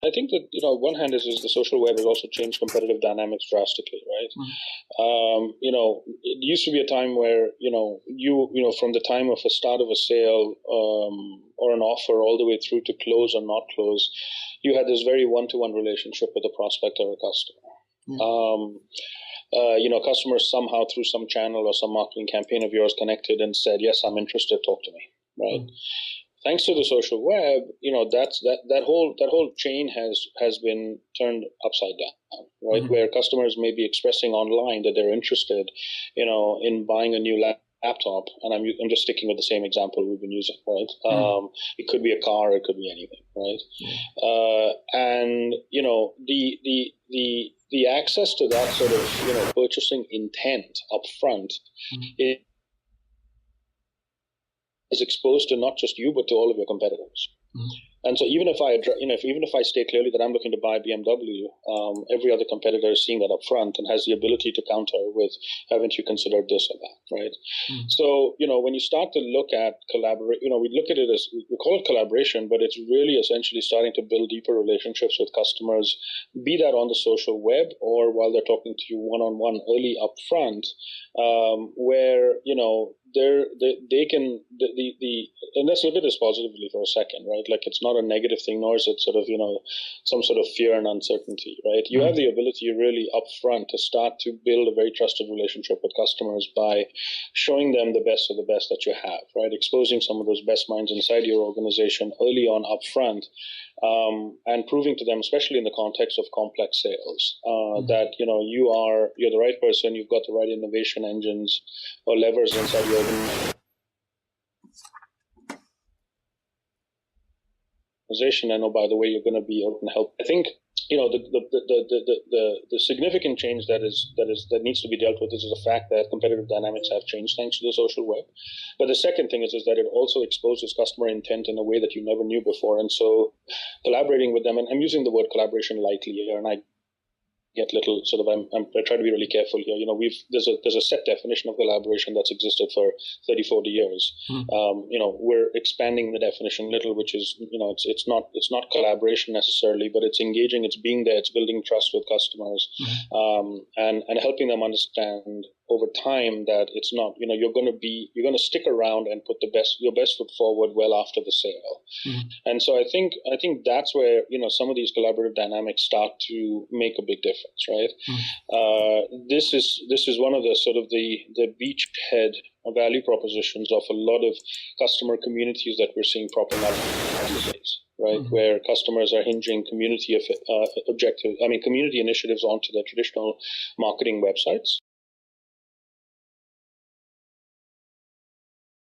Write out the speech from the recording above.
I think that, on one hand is the social web has also changed competitive dynamics drastically, right? It used to be a time where, from the time of a start of a sale or an offer all the way through to close or not close, you had this very one-to-one relationship with a prospect or a customer. Customers somehow through some channel or some marketing campaign of yours connected and said, yes, I'm interested, talk to me, right? Thanks to the social web, that whole chain has been turned upside down, right? Where customers may be expressing online that they're interested, in buying a new laptop, and I'm just sticking with the same example we've been using, right? It could be a car, it could be anything, right? And the access to that sort of purchasing intent upfront is exposed to not just you but to all of your competitors. And so even if I state clearly that I'm looking to buy BMW, every other competitor is seeing that up front and has the ability to counter with, haven't you considered this or that, right? So, when you start to look at collaborate, we look at it as, we call it collaboration, but it's really essentially starting to build deeper relationships with customers, be that on the social web or while they're talking to you one-on-one early up front, where, they can, and let's look at this positively for a second, right? Like, it's not a negative thing, nor is it sort of, some sort of fear and uncertainty, right? You have the ability really upfront to start to build a very trusted relationship with customers by showing them the best of the best that you have, right? Exposing some of those best minds inside your organization early on upfront, and proving to them, especially in the context of complex sales, that, you're the right person, you've got the right innovation engines or levers inside your organization, and by the way, you're going to be able to help. I think the significant change that needs to be dealt with is the fact that competitive dynamics have changed thanks to the social web. But the second thing is that it also exposes customer intent in a way that you never knew before, and so collaborating with them, and I'm using the word collaboration lightly here, and I get little sort of I try to be really careful here. There's a set definition of collaboration that's existed for 30-40 years. We're expanding the definition a little, which is it's not collaboration necessarily, but it's engaging, it's being there, it's building trust with customers, and helping them understand over time that it's not, you're going to stick around and put your best foot forward well after the sale. And so I think that's where, some of these collaborative dynamics start to make a big difference, right? This is one of the sort of the beachhead value propositions of a lot of customer communities that we're seeing propping up these days, right? Where customers are hinging community initiatives onto their traditional marketing websites.